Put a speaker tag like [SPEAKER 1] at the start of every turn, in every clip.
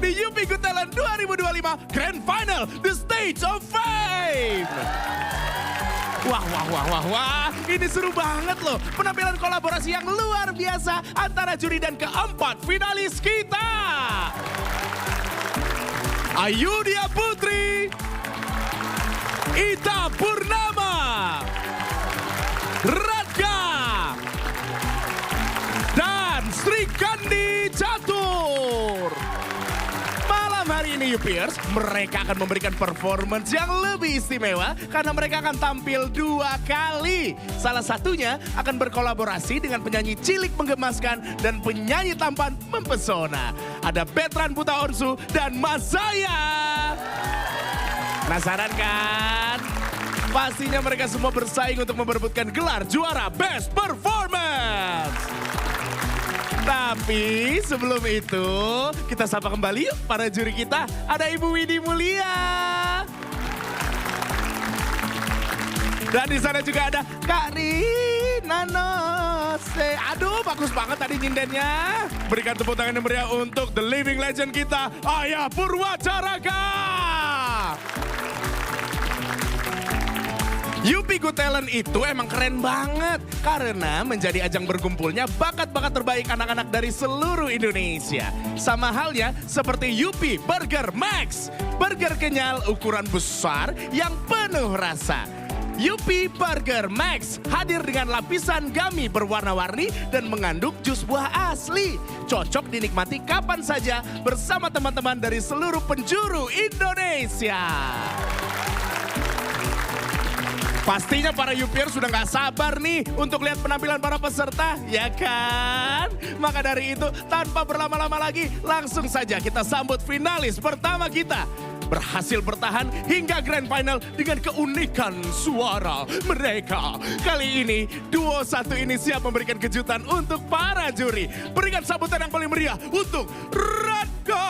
[SPEAKER 1] di UP Good Talent 2025 Grand Final The Stage of Fame. Wah, ini seru banget loh. Penampilan kolaborasi yang luar biasa antara juri dan keempat finalis kita. Ayudhya Putri, Ita Purnama, Radka, dan Srikandi Catur. Malam hari ini Upers, mereka akan memberikan performance yang lebih istimewa karena mereka akan tampil 2 kali. Salah satunya akan berkolaborasi dengan penyanyi cilik menggemaskan dan penyanyi tampan mempesona. Ada Betran Putra Onsu dan Mas Zaya. Penasaran kan? Pastinya mereka semua bersaing untuk memperebutkan gelar juara Best Performance. Tapi sebelum itu, kita sapa kembali yuk para juri kita. Ada Ibu Widi Mulia. Dan di sana juga ada Kak Rina Nose. Aduh, bagus banget tadi nyindennya. Berikan tepuk tangan yang meriah untuk The Living Legend kita, Ayah Purwacaraka. UP Good Talent itu emang keren banget karena menjadi ajang berkumpulnya bakat-bakat terbaik anak-anak dari seluruh Indonesia. Sama halnya seperti UP Burger Max, burger kenyal ukuran besar yang penuh rasa. UP Burger Max hadir dengan lapisan gummy berwarna-warni dan mengandung jus buah asli. Cocok dinikmati kapan saja bersama teman-teman dari seluruh penjuru Indonesia. Pastinya para Upers sudah gak sabar nih untuk lihat penampilan para peserta, ya kan? Maka dari itu tanpa berlama-lama lagi langsung saja kita sambut finalis pertama kita. Berhasil bertahan hingga Grand Final dengan keunikan suara mereka. Kali ini duo satu ini siap memberikan kejutan untuk para juri. Berikan sambutan yang paling meriah untuk Radka.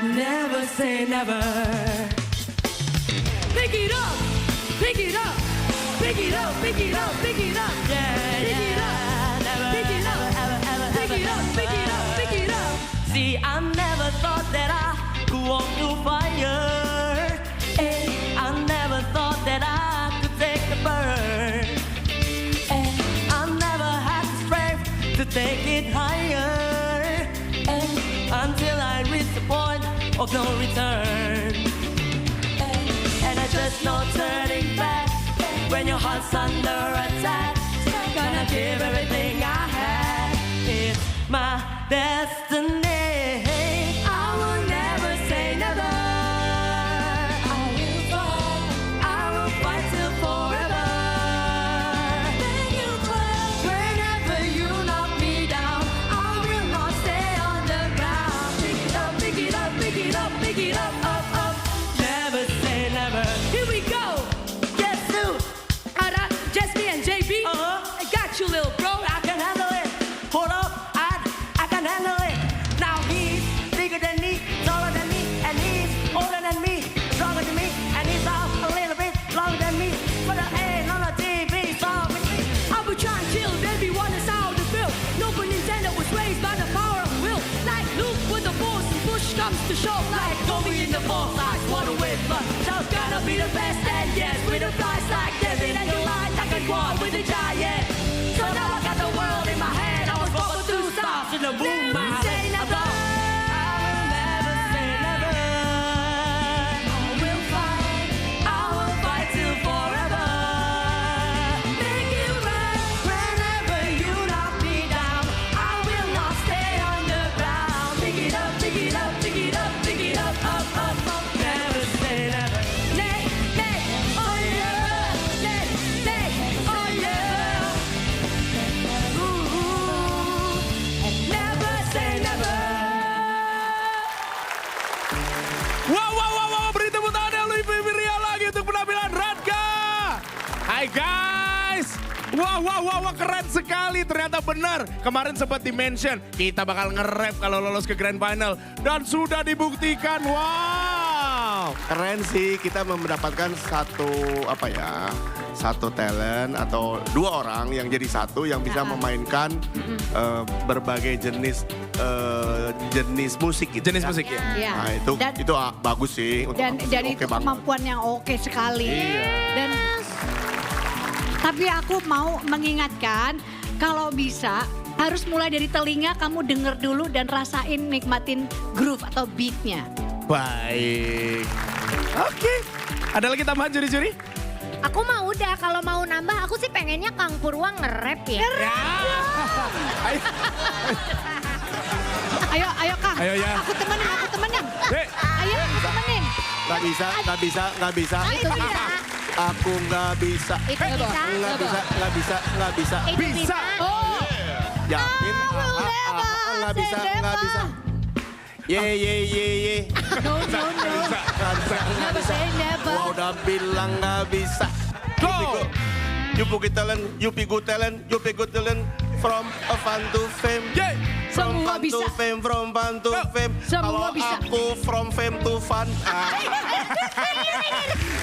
[SPEAKER 2] Never say never. Pick it up, pick it up, pick it up, pick it up, pick it up, yeah, pick it up, never, pick it up, pick it up, pick it up, pick it up. See, I never thought that I could walk through fire. I never thought that I could take the burn. I never had the strength to take it higher. Until I reach the point of no return. And I just no turning back. When your heart's under attack, gonna give everything I have. It's my destiny. I will never say never. I will fight till forever. to show like going in the ball like what a win, but just gotta be the best and yes, with the flies like David and Goliath, I can walk with a giant. So now I got the world in my hand, I was born for 2 stars in the moon. Never say never. I will never say never. I will fight till forever. Make it right whenever you knock me down. I will not stay on the ground. Pick it up, pick it up, pick it up, pick it up, up, up, up. Never say never. Nay, nay, oh yeah. Nay, nay, oh yeah. Ooh, never say never.
[SPEAKER 1] Wow, beri tepuk tangan yang lebih meriah lagi untuk penampilan Radka. Hai guys. Wah, keren sekali. Ternyata benar. Kemarin sempat di-mention, kita bakal nge-rap kalau lolos ke Grand Final. Dan sudah dibuktikan, wow.
[SPEAKER 3] Keren sih, kita mendapatkan satu talent atau 2 orang yang jadi satu yang bisa memainkan berbagai jenis musik gitu.
[SPEAKER 1] Jenis musik ya.
[SPEAKER 4] Iya.
[SPEAKER 3] Nah itu bagus sih.
[SPEAKER 4] Dan itu
[SPEAKER 3] banget.
[SPEAKER 4] kemampuan yang oke sekali. Dan tapi aku mau mengingatkan kalau bisa harus mulai dari telinga, kamu denger dulu dan rasain, nikmatin groove atau beatnya.
[SPEAKER 1] Baik. Oke. Ada lagi tambahan juri-juri?
[SPEAKER 5] Aku mah udah, kalau mau nambah aku sih pengennya Kang Purwa nge-rap ya.
[SPEAKER 4] Ayo Kang,
[SPEAKER 1] Ayo, ya.
[SPEAKER 4] aku temenin.
[SPEAKER 1] Dek.
[SPEAKER 4] Ayo aku temenin.
[SPEAKER 3] Gak bisa.
[SPEAKER 5] Itu bisa.
[SPEAKER 3] Aku nggak bisa.
[SPEAKER 5] Itu bisa.
[SPEAKER 3] Nggak bisa.
[SPEAKER 5] Itu
[SPEAKER 1] Bisa.
[SPEAKER 4] Oh,
[SPEAKER 3] Yakin? Nggak bisa. Ye.
[SPEAKER 4] no.
[SPEAKER 3] Nggak bisa.
[SPEAKER 4] Never.
[SPEAKER 3] Gua udah bilang nggak bisa.
[SPEAKER 1] Go.
[SPEAKER 3] You good talent, you be good talent. From a fun to fame.
[SPEAKER 1] Yeay.
[SPEAKER 3] From
[SPEAKER 4] Semua
[SPEAKER 3] fun
[SPEAKER 4] bisa.
[SPEAKER 3] to fame, from fun to fame.
[SPEAKER 4] Semua
[SPEAKER 3] Kalau
[SPEAKER 4] bisa.
[SPEAKER 3] aku from fame to fun.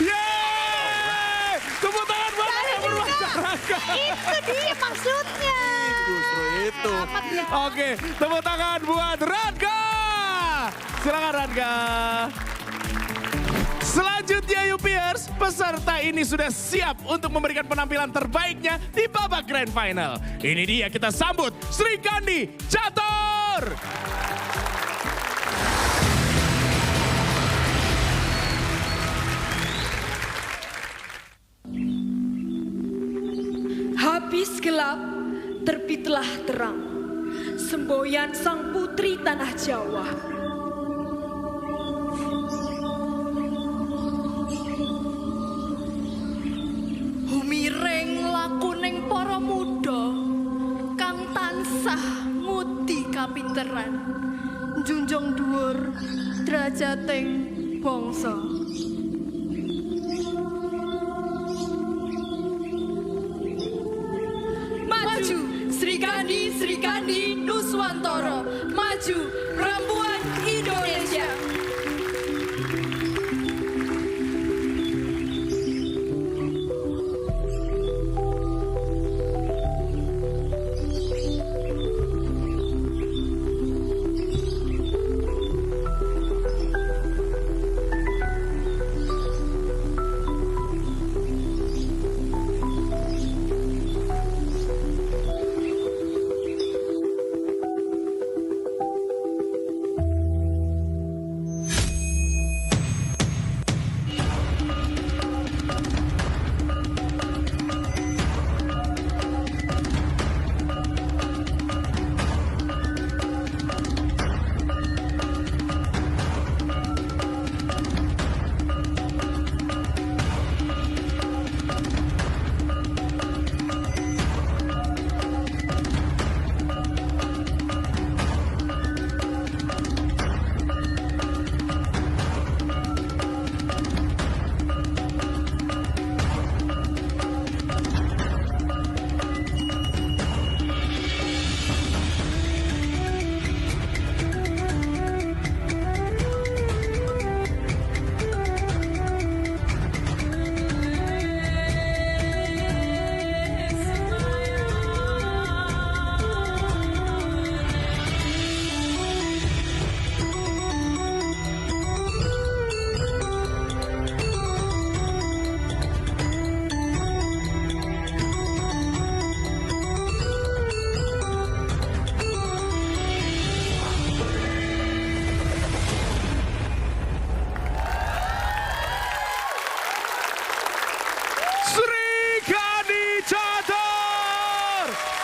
[SPEAKER 1] Yeay. Tepuk tangan buat yang berwacarakan.
[SPEAKER 4] Itu dia maksudnya.
[SPEAKER 3] Justru itu.
[SPEAKER 1] Oke, tepuk tangan buat Radka. Silakan Radka. Selanjutnya Yupiers, peserta ini sudah siap untuk memberikan penampilan terbaiknya di babak Grand Final. Ini dia, kita sambut Sri Kandi Catur.
[SPEAKER 6] Habis gelap, terbitlah terang. Semboyan sang putri tanah Jawa. Humireng lakuning para muda kang tansah ngudi kapinteran. Junjung dhuwur drajating bangsa. Maju, Sri Kandi Nuswantara. Maju, perempuan Indonesia.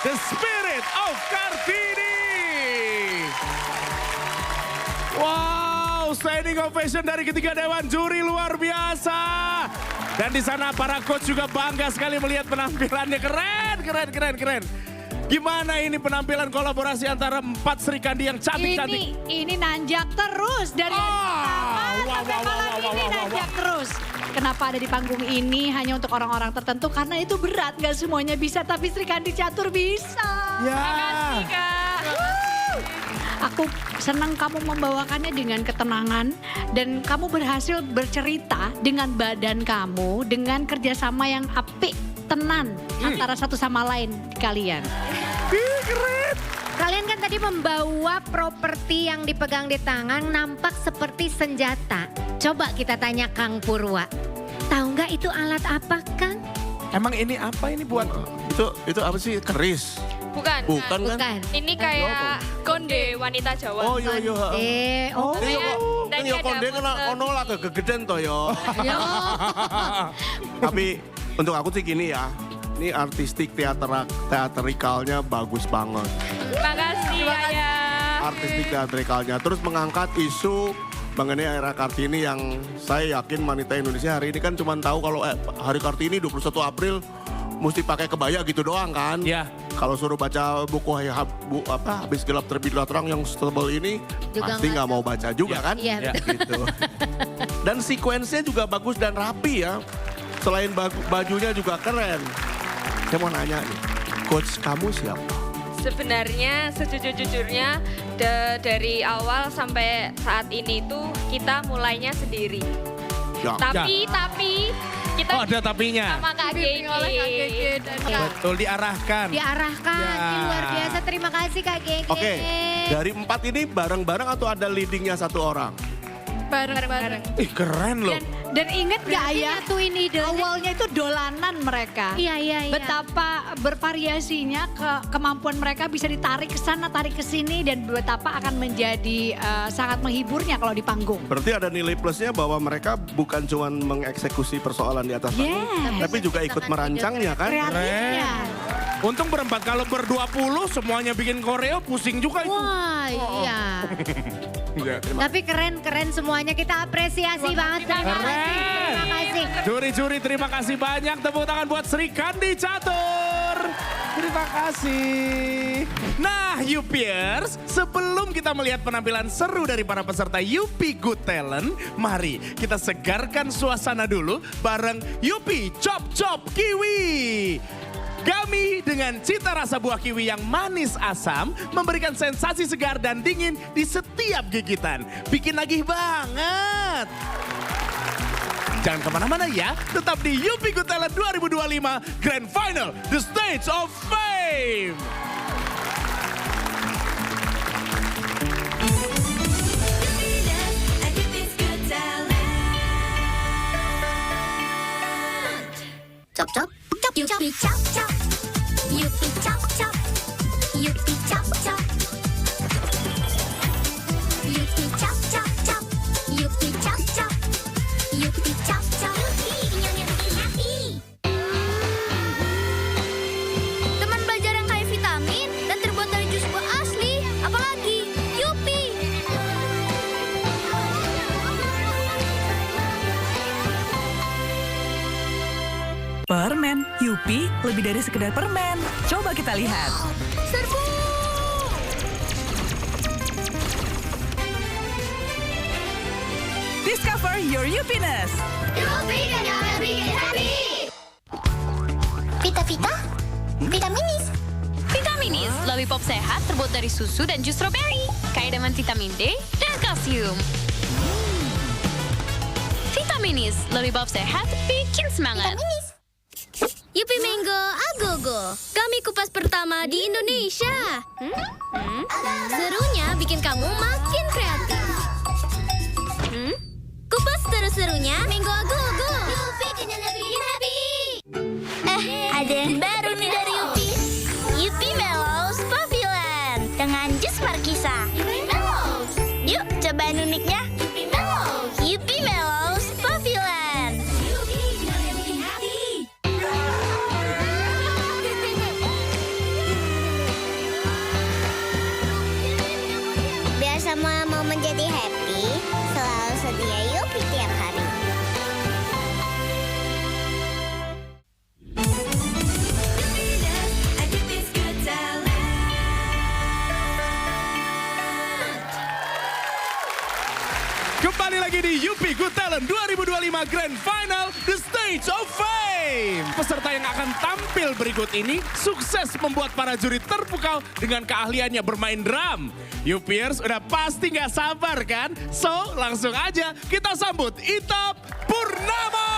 [SPEAKER 1] The Spirit of Kartini. Wow, standing ovation dari ketiga dewan juri luar biasa. Dan di sana para coach juga bangga sekali melihat penampilannya. Keren. Gimana ini penampilan kolaborasi antara 4 Sri Kandi yang cantik-cantik?
[SPEAKER 4] Ini nanjak terus dari sampai malam ini nanjak terus. Kenapa ada di panggung ini hanya untuk orang-orang tertentu? Karena itu berat, gak semuanya bisa. Tapi Sri Kandi Catur bisa.
[SPEAKER 1] Ya.
[SPEAKER 4] Aku senang kamu membawakannya dengan ketenangan. Dan kamu berhasil bercerita dengan badan kamu. Dengan kerjasama yang apik, tenan. Antara satu sama lain kalian.
[SPEAKER 1] Keren.
[SPEAKER 5] Kalian kan tadi membawa properti yang dipegang di tangan nampak seperti senjata. Coba kita tanya Kang Purwa. Tahu nggak itu alat apa, Kang?
[SPEAKER 1] Emang ini apa ini buat?
[SPEAKER 3] Itu apa sih? Keris?
[SPEAKER 7] Bukan.
[SPEAKER 3] Bukan kan?
[SPEAKER 5] Bukan.
[SPEAKER 7] Ini kayak konde wanita Jawa.
[SPEAKER 3] Oh iya.
[SPEAKER 5] Oh,
[SPEAKER 3] Iya kok. Kan
[SPEAKER 7] tadi
[SPEAKER 3] ya
[SPEAKER 7] ada
[SPEAKER 3] konde kan
[SPEAKER 7] monster.
[SPEAKER 3] ono lah kegeden toh yo.
[SPEAKER 5] yo.
[SPEAKER 3] Tapi untuk aku sih gini ya. Ini artistik teatrikalnya bagus banget.
[SPEAKER 7] Makasih Ayah.
[SPEAKER 3] Artistik teatrikalnya. Terus mengangkat isu mengenai era Kartini yang saya yakin wanita Indonesia hari ini kan cuma tahu kalau hari Kartini 21 April mesti pakai kebaya gitu doang kan.
[SPEAKER 1] Ya.
[SPEAKER 3] Kalau suruh baca buku Habis Gelap Terbitlah Terang yang setebal ini
[SPEAKER 5] Juga
[SPEAKER 3] pasti nggak mau baca juga kan.
[SPEAKER 5] Iya,
[SPEAKER 1] Ya.
[SPEAKER 3] Gitu. Dan sequence-nya juga bagus dan rapi ya. Selain bajunya juga keren. Saya mau nanya nih, coach kamu siapa?
[SPEAKER 7] Sebenarnya sejujur-jujurnya dari awal sampai saat ini tuh kita mulainya sendiri.
[SPEAKER 3] Ya.
[SPEAKER 7] Tapi kita
[SPEAKER 1] Oh ada tapinya.
[SPEAKER 7] sama Kak
[SPEAKER 6] Dibimbing oleh Kak Gege dan Kak.
[SPEAKER 1] Betul diarahkan.
[SPEAKER 5] Diarahkan.
[SPEAKER 1] Ya.
[SPEAKER 5] Ini luar biasa. Terima kasih Kak Gege.
[SPEAKER 3] Oke, dari 4 ini bareng-bareng atau ada leadingnya 1 orang?
[SPEAKER 6] Bareng-bareng.
[SPEAKER 1] Ih keren loh.
[SPEAKER 4] Dan inget gak
[SPEAKER 5] Berarti
[SPEAKER 4] ya?
[SPEAKER 5] nyatuin ide-ide.
[SPEAKER 4] Awalnya itu dolanan mereka.
[SPEAKER 5] Iya.
[SPEAKER 4] Betapa bervariasinya kemampuan mereka bisa ditarik ke sana, tarik ke sini dan betapa akan menjadi sangat menghiburnya kalau di panggung.
[SPEAKER 3] Berarti ada nilai plusnya bahwa mereka bukan cuma mengeksekusi persoalan di atas panggung,
[SPEAKER 4] Yes.
[SPEAKER 3] tapi juga ikut merancangnya kan?
[SPEAKER 4] Kreatifnya.
[SPEAKER 1] Untung berempat, kalau ber-20 semuanya bikin koreo pusing juga itu.
[SPEAKER 5] Wah, iya.
[SPEAKER 1] Ya.
[SPEAKER 5] Tapi keren semuanya. Kita apresiasi banget. Terima kasih.
[SPEAKER 1] Juri-juri terima kasih banyak. Tepuk tangan buat Sri Kandi Catur. Terima kasih. Nah Yupiers, sebelum kita melihat penampilan seru dari para peserta Yupi Good Talent, mari kita segarkan suasana dulu bareng Yupi Chop Chop Kiwi. Gami dengan cita rasa buah kiwi yang manis asam memberikan sensasi segar dan dingin di setiap gigitan. Bikin nagih banget. Jangan kemana-mana ya, tetap di Yupi Good Talent 2025 Grand Final, The Stage of Fame.
[SPEAKER 8] Chop chop, Yupi chop chop, Yupi chop chop, Yupi chop chop, Yupi chop chop chop, Yupi chop chop, Yupi chop chop, Yupi nyonya bikin happy. Teman belajar yang kaya vitamin dan terbuat dari jus buah asli, apalagi Yupi.
[SPEAKER 9] Permen, Yupi lebih dari sekedar permen. Coba kita lihat.
[SPEAKER 8] Serbu.
[SPEAKER 9] Discover your Yupiness.
[SPEAKER 8] Yupi nyonya bikin happy. Vita, vitaminis.
[SPEAKER 10] Vitaminis, lollipop sehat terbuat dari susu dan jus strawberry. Kaya dengan vitamin D dan kalsium. Vitaminis, lollipop sehat bikin semangat.
[SPEAKER 8] Vitaminis. Yupi Mango Agogo, kami kupas pertama di Indonesia. Serunya bikin kamu makin kreatif. Kupas terus-serunya Mango Agogo. Yupi kenyang bikin happy. Ada yang baru nih dari Yupi. Yupi Mellows Pavilion dengan jus markisa. Yupi Mellows. Yuk cobain uniknya. Yupi Mellows. Yupi Mellows Pavilion. Yupi kenyang bikin happy.
[SPEAKER 1] Got Talent 2025 Grand Final The Stage of Fame. Peserta yang akan tampil berikut ini sukses membuat para juri terpukau dengan keahliannya bermain drum. Yupiers udah pasti nggak sabar kan? So langsung aja kita sambut Ita Purnama.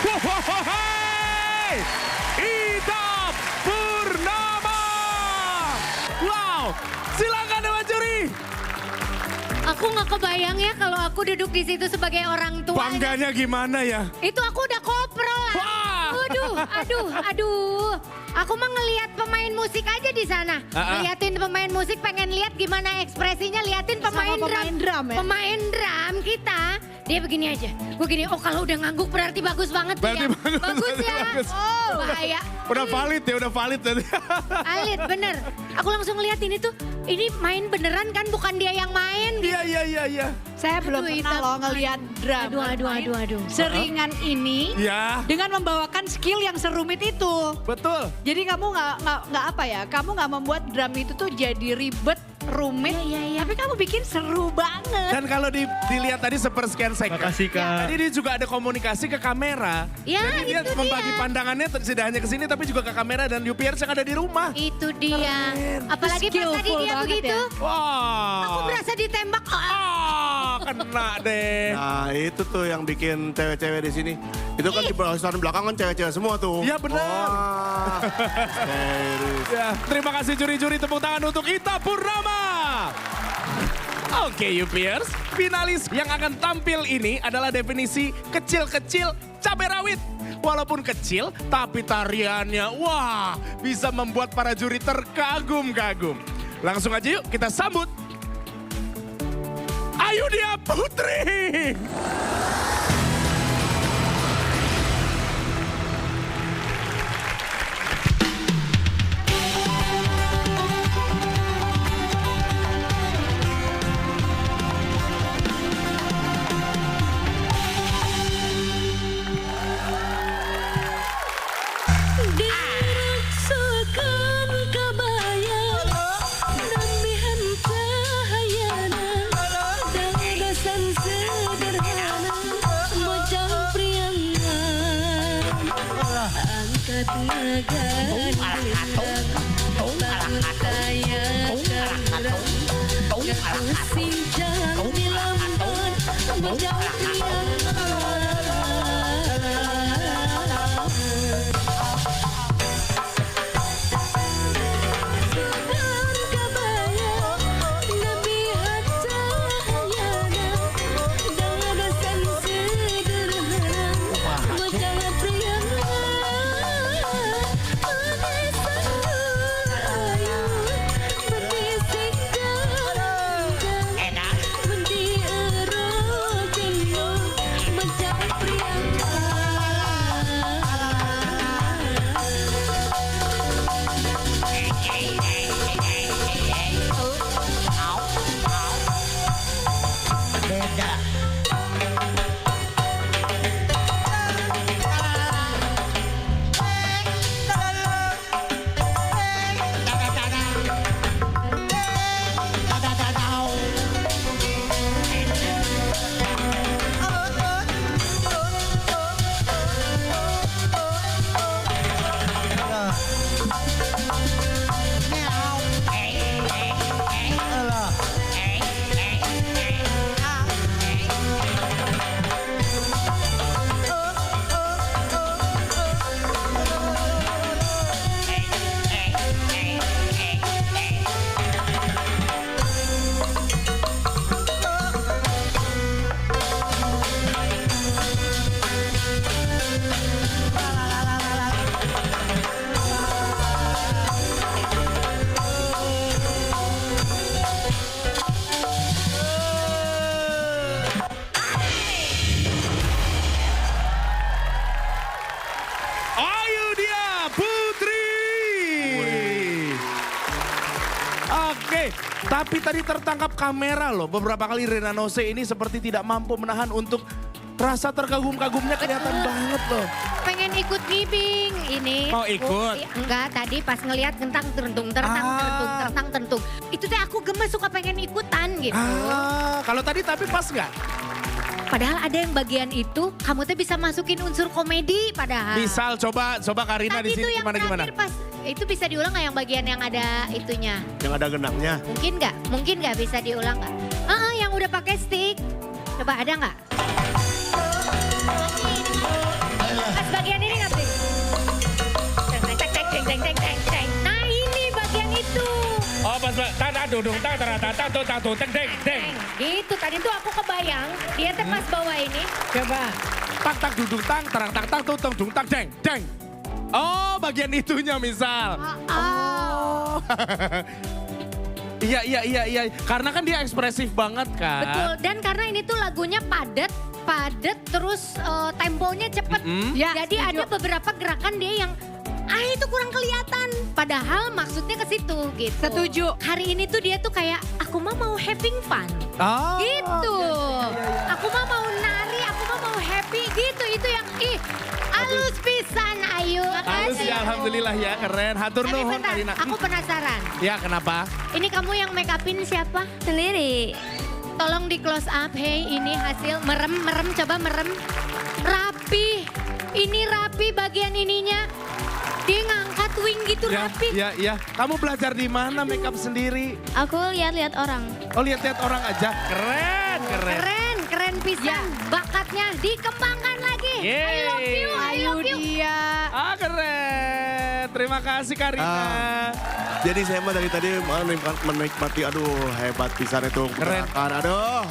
[SPEAKER 1] Hey! Ita Purnama. Wow, silakan Dewan Juri.
[SPEAKER 5] Aku nggak kebayang ya kalau aku duduk di situ sebagai orang tua.
[SPEAKER 1] Bangganya gimana ya?
[SPEAKER 5] Itu aku udah kopro lah.
[SPEAKER 1] Wah.
[SPEAKER 5] Aduh. Aku mah ngelihat pemain musik aja di sana. Ngeliatin pemain musik, pengen lihat gimana ekspresinya. Liatin pemain drum
[SPEAKER 4] ya?
[SPEAKER 5] Pemain drum kita, dia begini aja. Gue gini, oh kalau udah ngangguk berarti bagus banget
[SPEAKER 1] Berarti
[SPEAKER 5] ya. Bagus ya.
[SPEAKER 1] bagus.
[SPEAKER 5] Oh bahaya.
[SPEAKER 1] Udah valid ya, udah valid tadi.
[SPEAKER 5] Valid, bener. Aku langsung ngeliat ini tuh, ini main beneran kan, bukan dia yang main.
[SPEAKER 1] Iya.
[SPEAKER 4] Saya belum
[SPEAKER 5] Aduh,
[SPEAKER 4] pernah
[SPEAKER 5] Ita.
[SPEAKER 4] loh ngelihat drama.
[SPEAKER 5] Aduh.
[SPEAKER 4] Seringan ini
[SPEAKER 1] Ya,
[SPEAKER 4] dengan membawakan skill yang serumit itu.
[SPEAKER 1] betul.
[SPEAKER 4] Jadi kamu nggak apa ya? Kamu nggak membuat drum itu tuh jadi ribet, rumit.
[SPEAKER 5] Iya.
[SPEAKER 4] Tapi kamu bikin seru banget.
[SPEAKER 1] Dan kalau dilihat tadi sepersekian second.
[SPEAKER 3] Makasih, Kak.
[SPEAKER 1] Tadi dia juga ada komunikasi ke kamera.
[SPEAKER 5] Ya,
[SPEAKER 1] Jadi dia
[SPEAKER 5] itu
[SPEAKER 1] membagi
[SPEAKER 5] dia.
[SPEAKER 1] pandangannya tidak hanya ke sini tapi juga ke kamera dan UPers yang ada di rumah.
[SPEAKER 5] Itu dia. Apalagi pas tadi
[SPEAKER 4] Skillful
[SPEAKER 5] dia
[SPEAKER 4] banget
[SPEAKER 5] begitu.
[SPEAKER 4] ya.
[SPEAKER 1] Wah.
[SPEAKER 5] Aku berasa ditembak.
[SPEAKER 1] Kena deh.
[SPEAKER 3] Nah itu tuh yang bikin cewek-cewek di sini. Itu kan di barisan belakang kan cewek-cewek semua tuh.
[SPEAKER 1] Iya, benar.
[SPEAKER 3] Wah, serius.
[SPEAKER 1] Ya, terima kasih juri-juri, tepuk tangan untuk Ita Purnama. Oke UPers, finalis yang akan tampil ini adalah definisi kecil-kecil cabai rawit. Walaupun kecil, tapi tariannya wah bisa membuat para juri terkagum-kagum. Langsung aja yuk kita sambut Ayudhya Putri. Ayu dia Putri. Oke, tapi tadi tertangkap kamera loh. Beberapa kali Rina Nose ini seperti tidak mampu menahan untuk rasa terkagum-kagumnya kelihatan banget loh.
[SPEAKER 5] Pengen ikut gibing ini.
[SPEAKER 1] Mau ikut?
[SPEAKER 5] Enggak, tadi pas ngelihat gentang tertung. Itu teh aku gemes suka pengen ikutan gitu.
[SPEAKER 1] Kalau tadi tapi pas nggak?
[SPEAKER 5] Padahal ada yang bagian itu kamu tuh bisa masukin unsur komedi padahal.
[SPEAKER 1] Misal coba Karina
[SPEAKER 5] Tadi
[SPEAKER 1] di sini
[SPEAKER 5] tuh yang
[SPEAKER 1] gimana?
[SPEAKER 5] terakhir pas itu bisa diulang nggak yang bagian yang ada itunya?
[SPEAKER 3] Yang ada genangnya.
[SPEAKER 5] Mungkin nggak bisa diulang nggak? Yang udah pakai stick. Coba ada nggak? Pas bagian ini nggak sih? Nah ini bagian itu.
[SPEAKER 1] Oh pas dudung
[SPEAKER 5] Gitu tadi tuh aku kebayang dia tuh pas bawa ini.
[SPEAKER 1] Coba. Tak dudung tang terang tak tutong dung tak deng. Oh bagian itunya misal. Oh. Iya. Karena kan dia ekspresif banget kan.
[SPEAKER 5] Betul, dan karena ini tuh lagunya padat terus temponya cepet.
[SPEAKER 4] Ya,
[SPEAKER 5] Jadi
[SPEAKER 4] setuju.
[SPEAKER 5] ada beberapa gerakan dia yang itu kurang kelihatan. Padahal maksudnya ke situ gitu.
[SPEAKER 4] Setuju.
[SPEAKER 5] Hari ini tuh dia tuh kayak aku mah mau having fun.
[SPEAKER 1] Oh.
[SPEAKER 5] Gitu. Aku mah mau nari, aku mah mau happy gitu. Itu yang halus pisan Ayu.
[SPEAKER 1] Halus ya alhamdulillah ya keren. Hatur
[SPEAKER 5] Tapi
[SPEAKER 1] nuhun
[SPEAKER 5] bentar,
[SPEAKER 1] Karina.
[SPEAKER 5] aku penasaran.
[SPEAKER 1] Ya kenapa?
[SPEAKER 5] Ini kamu yang make upin siapa?
[SPEAKER 7] Sendiri.
[SPEAKER 5] Tolong di close up, hey ini hasil merem, coba merem. Rapi, ini rapi bagian ininya. Dia ngangkat wing gitu rapi.
[SPEAKER 1] Ya. Kamu belajar di mana make up sendiri?
[SPEAKER 7] Aku lihat-lihat orang.
[SPEAKER 1] Oh lihat-lihat orang aja. Keren.
[SPEAKER 5] Keren pisan. Bakatnya dikembangkan lagi.
[SPEAKER 1] Yeay.
[SPEAKER 5] I love you.
[SPEAKER 4] dia.
[SPEAKER 1] Keren. Terima kasih Karina.
[SPEAKER 3] Jadi saya mah dari tadi menikmati, aduh hebat pisan itu.
[SPEAKER 1] Keren.
[SPEAKER 3] Aduh.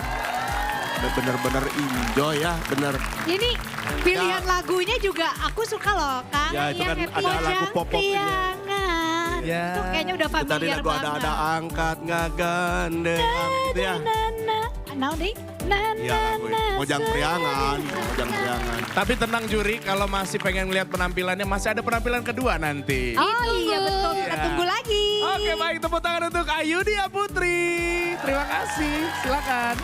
[SPEAKER 3] Bener-bener enjoy ya, bener.
[SPEAKER 4] Ini pilihan lagunya juga aku suka loh kan.
[SPEAKER 3] Ya, itu
[SPEAKER 4] Yang
[SPEAKER 3] kan
[SPEAKER 4] happy.
[SPEAKER 3] ada lagu
[SPEAKER 4] Ujang
[SPEAKER 3] pop-pop ini.
[SPEAKER 4] Priangan.
[SPEAKER 1] Ya.
[SPEAKER 4] Itu kayaknya udah
[SPEAKER 3] Tadi
[SPEAKER 4] familiar
[SPEAKER 3] lagu
[SPEAKER 4] banget.
[SPEAKER 3] ada angkat ngagandeng gitu ya.
[SPEAKER 4] Now deh.
[SPEAKER 3] Iya lagu Ujang Priangan.
[SPEAKER 1] Tapi tenang juri, kalau masih pengen lihat penampilannya, masih ada penampilan kedua nanti.
[SPEAKER 4] Oh iya betul, kita
[SPEAKER 1] Iya.
[SPEAKER 4] tunggu lagi.
[SPEAKER 1] Oke baik, tepuk tangan untuk Ayudia Putri. Terima kasih, silakan.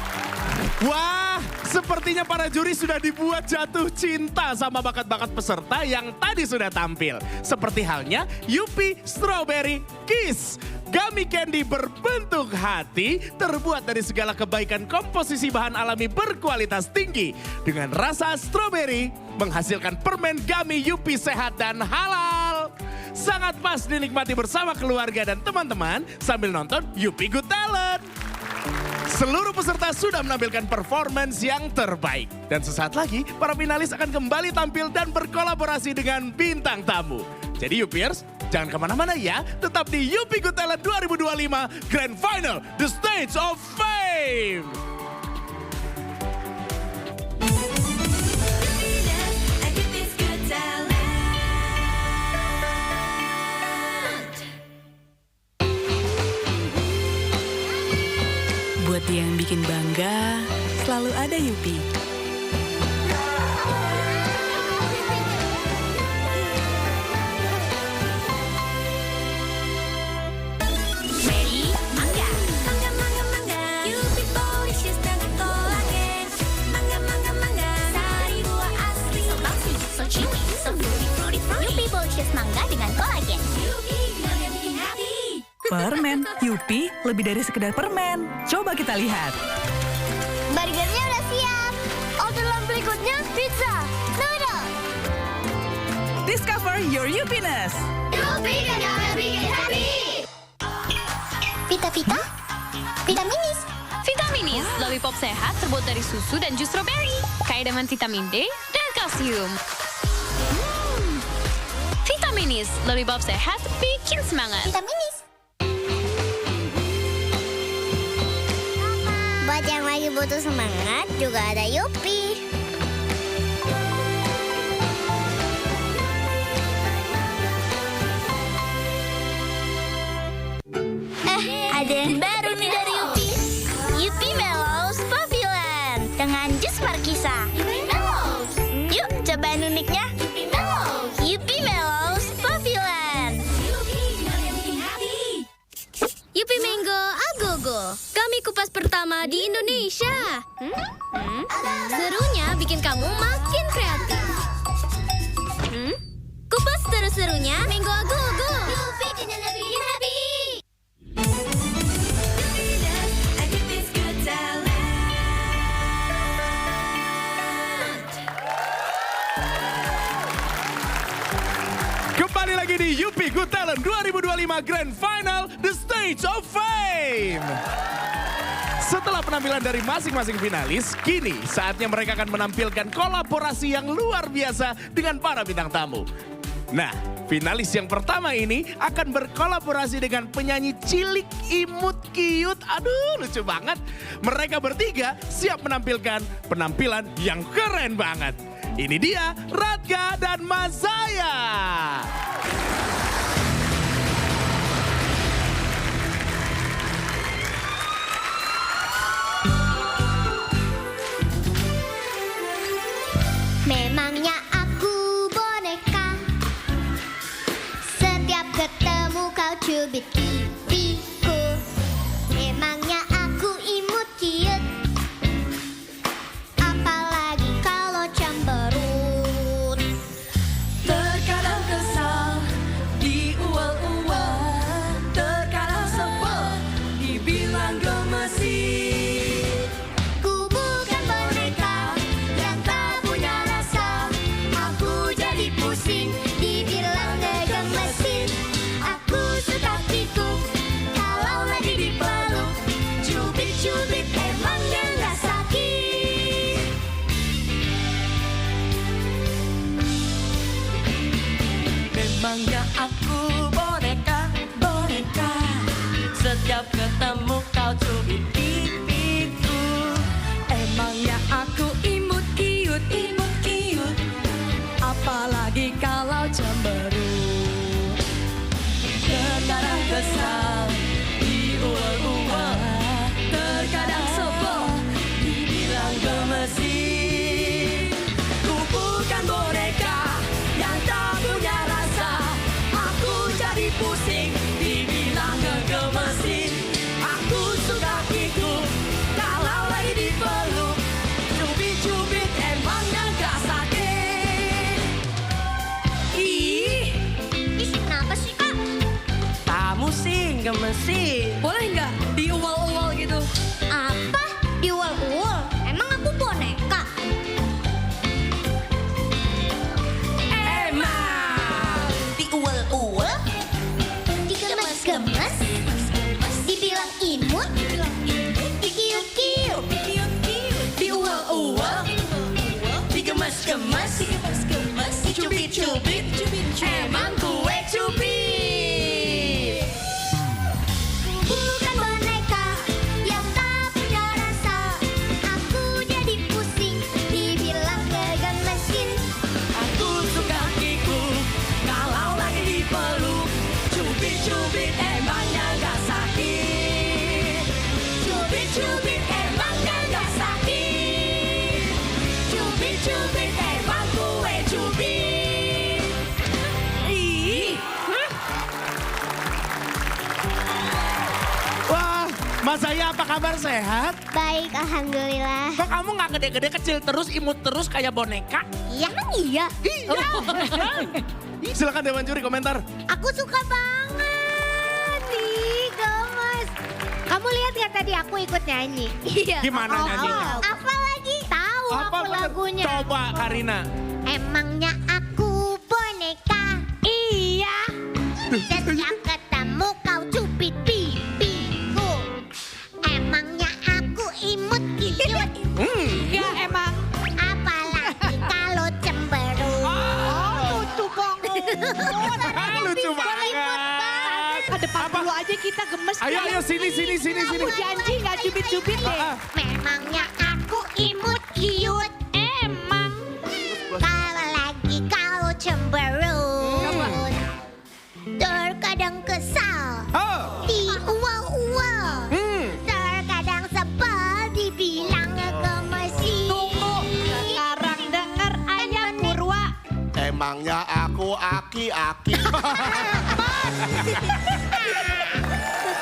[SPEAKER 1] Wah, sepertinya para juri sudah dibuat jatuh cinta sama bakat-bakat peserta yang tadi sudah tampil. Seperti halnya Yupi Strawberry Kiss. Gummy candy berbentuk hati terbuat dari segala kebaikan komposisi bahan alami berkualitas tinggi. Dengan rasa strawberry menghasilkan permen gummy Yupi sehat dan halal. sangat pas dinikmati bersama keluarga dan teman-teman sambil nonton Yupi Good Talent. Seluruh peserta sudah menampilkan performance yang terbaik. Dan sesaat lagi, para finalis akan kembali tampil dan berkolaborasi dengan bintang tamu. Jadi Yupiers, jangan kemana-mana ya. Tetap di Yupi Good Talent 2025 Grand Final, The Stage of Fame.
[SPEAKER 9] Buat yang bikin bangga, selalu ada Yupi.
[SPEAKER 8] Ready? Mangga. Mangga, mangga, mangga. Yupi Policious dan kolagen. Mangga, mangga, mangga. Sari buah asli. So bouncy, so chewy, so fruity, fruity, fruity. Yupi Policious mangga dengan kolagen. Yupi, mangga bikin happy.
[SPEAKER 9] Permen, Yupi lebih dari sekedar permen. Coba kita lihat.
[SPEAKER 8] Burgernya udah siap. Orderan berikutnya pizza, noodle.
[SPEAKER 9] Discover your Yupiness.
[SPEAKER 8] Yupi mangga bikin happy. Vita, Vitaminis.
[SPEAKER 10] Vitaminis, lollipop sehat terbuat dari susu dan jus strawberry. Kaya dengan vitamin D dan kalsium. Vitaminis, lollipop sehat bikin semangat.
[SPEAKER 8] Vitaminis. Buat yang lagi butuh semangat juga ada Yupi. Ada yang baru nih dari Yupi. Yupi Mellows Pavilion dengan jus markisa. Yuk cobain uniknya. Yupi Mellows Pavilion.
[SPEAKER 7] Yupi Mango Agogo. Kami kupas pertama di Indonesia. Serunya bikin kamu makin kreatif. Kupas terus serunya Mango Agogo.
[SPEAKER 8] Yupi dengan bikin happy.
[SPEAKER 1] Kembali lagi di Yupi Good Talent 2025 Grand Final, The Stage of Fame. Setelah penampilan dari masing-masing finalis, kini saatnya mereka akan menampilkan kolaborasi yang luar biasa dengan para bintang tamu. Nah, finalis yang pertama ini akan berkolaborasi dengan penyanyi cilik imut cute. Aduh, lucu banget. Mereka bertiga siap menampilkan penampilan yang keren banget. Ini dia Radga dan Mazaya.
[SPEAKER 8] Memangnya aku boneka. Setiap ketemu kau cubit pipiku. Memangnya aku imut cute. Apalagi kalau cemberut.
[SPEAKER 2] Terkadang kesal, diual-ual. Terkadang sebel, dibilang gemesin.
[SPEAKER 8] Ku bukan boneka yang tak punya rasa. Aku jadi pusing, dibilang ngegemesin. Aku suka pikuk kalau lagi dipeluk. Cubit-cubit emangnya nggak sakit.
[SPEAKER 2] Memangnya aku boneka, boneka. Setiap ketemu kau cubit pipiku. Emangnya aku imut cute, imut cute. Apalagi kalau cemberut. Terkadang kesal, diual-ual. Terkadang sebel, dibilang gemesin. Ku bukan boneka yang tak punya rasa. Aku jadi pusing, dibilang ngegemesin. Aku suka pikuk kalau lagi dipeluk. Cubit-cubit emangnya gak sakit. Ih,
[SPEAKER 8] Kenapa sih kak?
[SPEAKER 2] kamu sih gemesin. Boleh nggak diual-ual gitu?
[SPEAKER 8] Apa? Diual-ual? Emang aku boneka?
[SPEAKER 2] Emang
[SPEAKER 8] Diual-ual?
[SPEAKER 2] cubit, emang gue cubit.
[SPEAKER 8] Bukan boneka yang tak punya rasa. Aku jadi pusing dibilang gemesin.
[SPEAKER 2] Aku suka kikuk kalau lagi dipeluk. Cubit emangnya gak sakit. Cubit emangnya gak sakit. Cubit emang gue cubit. Ih.
[SPEAKER 1] Wah, Mas Zaya apa kabar, sehat?
[SPEAKER 8] Baik, alhamdulillah.
[SPEAKER 1] Kok kamu gak gede-gede, kecil terus, imut terus kayak boneka?
[SPEAKER 8] Iya kan iya.
[SPEAKER 1] Silakan Dewan Juri komentar.
[SPEAKER 5] Aku suka banget nih, gemes. Kamu lihat ya tadi aku ikut nyanyi.
[SPEAKER 8] Iya.
[SPEAKER 1] Gimana nyanyinya?
[SPEAKER 8] Apa lagi?
[SPEAKER 5] Tahu aku
[SPEAKER 1] bener?
[SPEAKER 5] lagunya.
[SPEAKER 1] Coba Karina.
[SPEAKER 5] Emangnya aku boneka? Iya.
[SPEAKER 8] Setiap ketemu kau cubit pipiku. Emangnya aku imut cute.
[SPEAKER 4] Ya emang.
[SPEAKER 8] Apalagi kalau cemberut.
[SPEAKER 4] Lucu banget.
[SPEAKER 1] Lucu banget.
[SPEAKER 4] Ke depan dulu aja kita gemes.
[SPEAKER 1] Ayo sini.
[SPEAKER 4] Aku janji gak cubit-cubit deh.
[SPEAKER 8] Memangnya aku imut cute. Emang. Kalau cemberut. Terkadang kesal.
[SPEAKER 1] Oh.
[SPEAKER 8] Diual-ual. Terkadang sebel dibilang gemesin.
[SPEAKER 4] Tunggu. Sekarang denger ayam Purwa.
[SPEAKER 3] Emangnya aku aki-aki.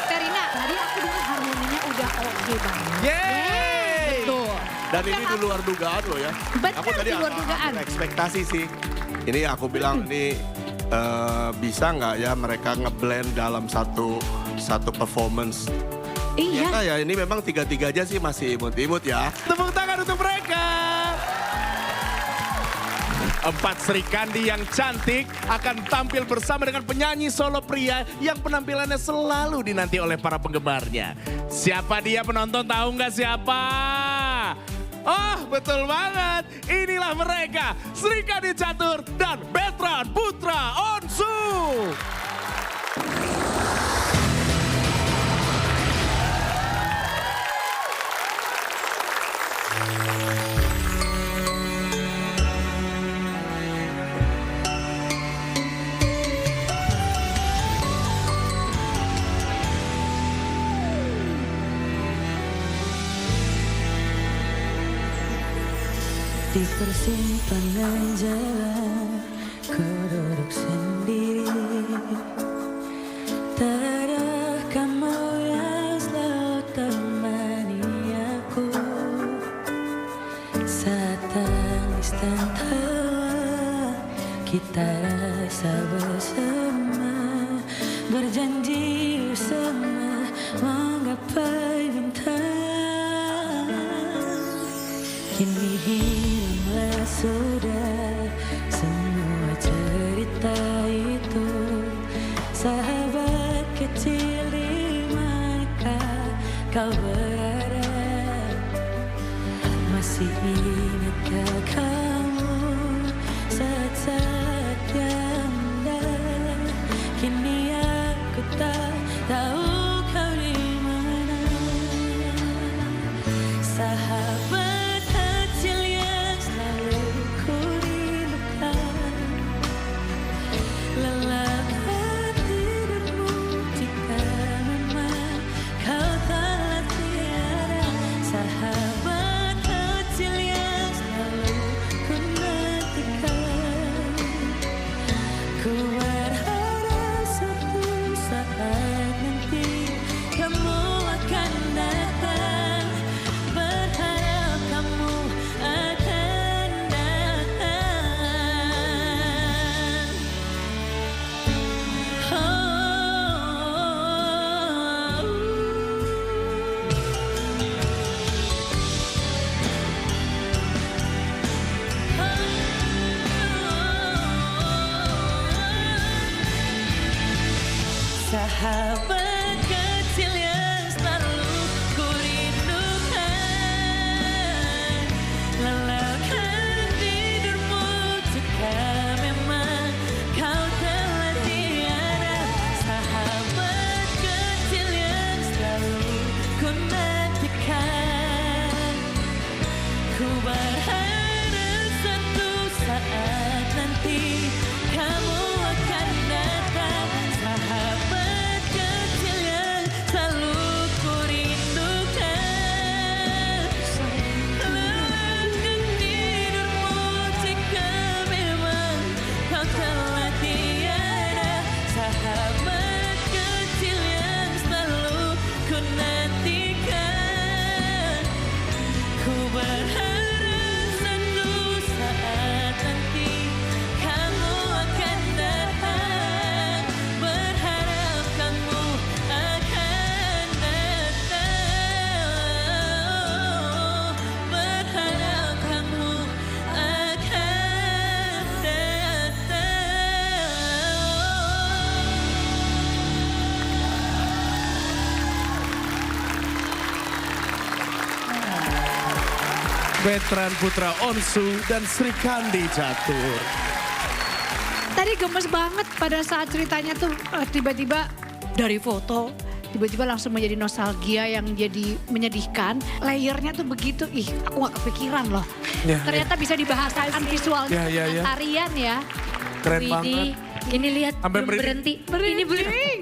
[SPEAKER 4] Karina, tadi aku dengar harmoninya udah oke banget.
[SPEAKER 1] Yeay.
[SPEAKER 4] Tuh.
[SPEAKER 3] Dan ini di luar dugaan loh ya.
[SPEAKER 4] Benar,
[SPEAKER 3] Aku tadi
[SPEAKER 4] di luar dugaan.
[SPEAKER 3] ekspektasi sih. Ini aku bilang ini bisa nggak ya mereka ngeblend dalam satu performance.
[SPEAKER 4] Iya.
[SPEAKER 3] Ternyata ya ini memang tiga-tiganya sih masih imut-imut ya.
[SPEAKER 1] Tepuk tangan untuk mereka. 4 Sri Kandi yang cantik akan tampil bersama dengan penyanyi solo pria yang penampilannya selalu dinanti oleh para penggemarnya. Siapa dia penonton, tahu nggak siapa? Oh betul banget, inilah mereka Sri Kandi Catur dan Betran Putra Onsu.
[SPEAKER 2] Di persimpangan jalan ku duduk sendiri. Tak ada kamu yang selalu temani aku. Saat tangis dan tawa kita rasa bersama. Berjanji bersama menggapai bintang. Kini hilanglah sudah semua cerita itu. Sahabat kecil di manakah kau berada? Masih ingatkah kamu saat-saat yang indah? Kini aku tak tahu kau di mana. Sahabat sahabat kecil yang selalu ku rindukan. Lelahkan tidurmu jika memang
[SPEAKER 1] Veteran Putra Onsu dan Sri Kandi Catur.
[SPEAKER 4] Tadi gemes banget pada saat ceritanya tuh tiba-tiba dari foto. Tiba-tiba langsung menjadi nostalgia yang jadi menyedihkan. Layernya tuh begitu, aku gak kepikiran loh.
[SPEAKER 1] Ya,
[SPEAKER 4] Ternyata bisa dibahasakan visualnya
[SPEAKER 1] Ya.
[SPEAKER 4] dengan tarian ya.
[SPEAKER 1] Keren
[SPEAKER 5] Widih,
[SPEAKER 1] banget.
[SPEAKER 5] ini lihat
[SPEAKER 1] Sampai
[SPEAKER 5] belum berhenti. Ini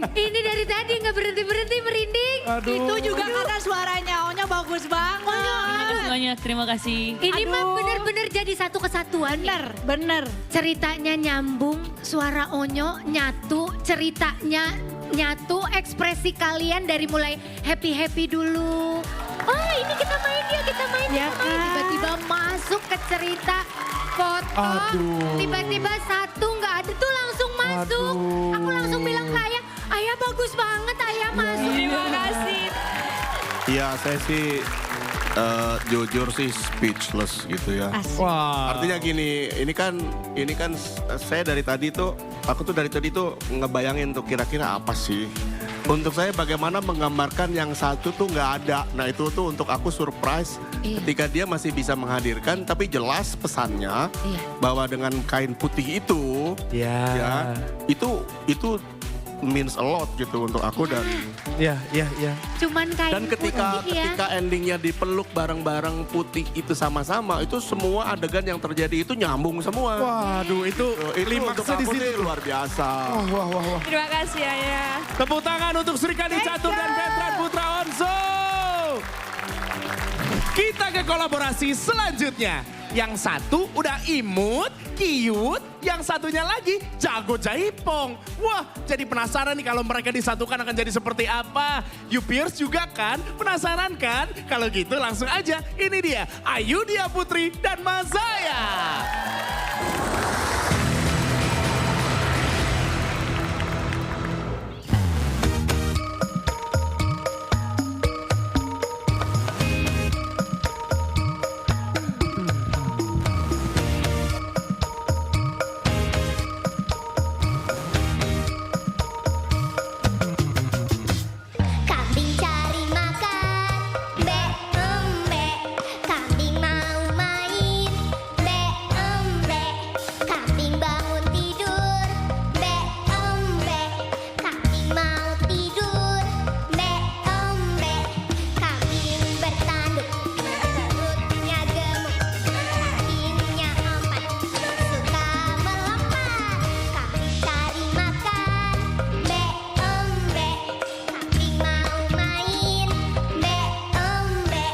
[SPEAKER 5] ini dari tadi nggak berhenti merinding.
[SPEAKER 1] Aduh.
[SPEAKER 4] Itu juga karena suaranya Onya bagus banget.
[SPEAKER 2] Semuanya, terima kasih.
[SPEAKER 5] Ini mah
[SPEAKER 4] Aduh.
[SPEAKER 5] bener-bener jadi satu kesatuan.
[SPEAKER 4] Bener.
[SPEAKER 5] Ceritanya nyambung, suara Onyo nyatu, ceritanya nyatu, ekspresi kalian dari mulai happy-happy dulu. Oh ini kita main ya,
[SPEAKER 4] Ya kan?
[SPEAKER 5] Tiba-tiba masuk ke cerita foto,
[SPEAKER 1] Aduh.
[SPEAKER 5] tiba-tiba satu nggak ada tuh langsung masuk.
[SPEAKER 1] Aduh.
[SPEAKER 5] Aku langsung bilang ke Ayah bagus banget Ayah masuk.
[SPEAKER 2] Terima kasih.
[SPEAKER 3] Iya, saya sih jujur sih speechless gitu ya.
[SPEAKER 1] Wah.
[SPEAKER 3] Artinya gini, ini kan saya dari tadi tuh, aku tuh dari tadi tuh ngebayangin tuh kira-kira apa sih. Untuk saya bagaimana menggambarkan yang satu tuh nggak ada. Nah itu tuh untuk aku surprise ketika dia masih bisa menghadirkan. Tapi jelas pesannya bahwa dengan kain putih itu, ya itu means a lot gitu untuk aku dan
[SPEAKER 1] Ya.
[SPEAKER 5] Cuman kain
[SPEAKER 3] dan ketika
[SPEAKER 5] putih ya.
[SPEAKER 3] endingnya dipeluk bareng-bareng putih itu sama-sama, itu semua adegan yang terjadi itu nyambung semua.
[SPEAKER 1] Waduh, itu
[SPEAKER 3] Itu untuk
[SPEAKER 1] klimaksnya di
[SPEAKER 3] aku
[SPEAKER 1] situ.
[SPEAKER 3] sih luar biasa.
[SPEAKER 1] Wah.
[SPEAKER 6] Terima kasih Ayah.
[SPEAKER 1] Tepuk tangan untuk Sri Kandi Catur dan Veteran Putra Onsu. Kita ke kolaborasi selanjutnya. Yang satu udah imut, cute, yang satunya lagi jago jaipong. Wah, jadi penasaran nih kalau mereka disatukan akan jadi seperti apa. Yupiers juga kan? Penasaran kan? Kalau gitu langsung aja, ini dia Ayudhya Putri dan Mazaya.
[SPEAKER 8] Kambing cari makan, be embe. Kambing mau main, be embe. Kambing bangun tidur, be embe. Kambing mau tidur, be embe. Kambing bertanduk, perutnya gemuk, kakinya empat, suka melompat. Kambing cari makan, be embe. Kambing mau main, be embe.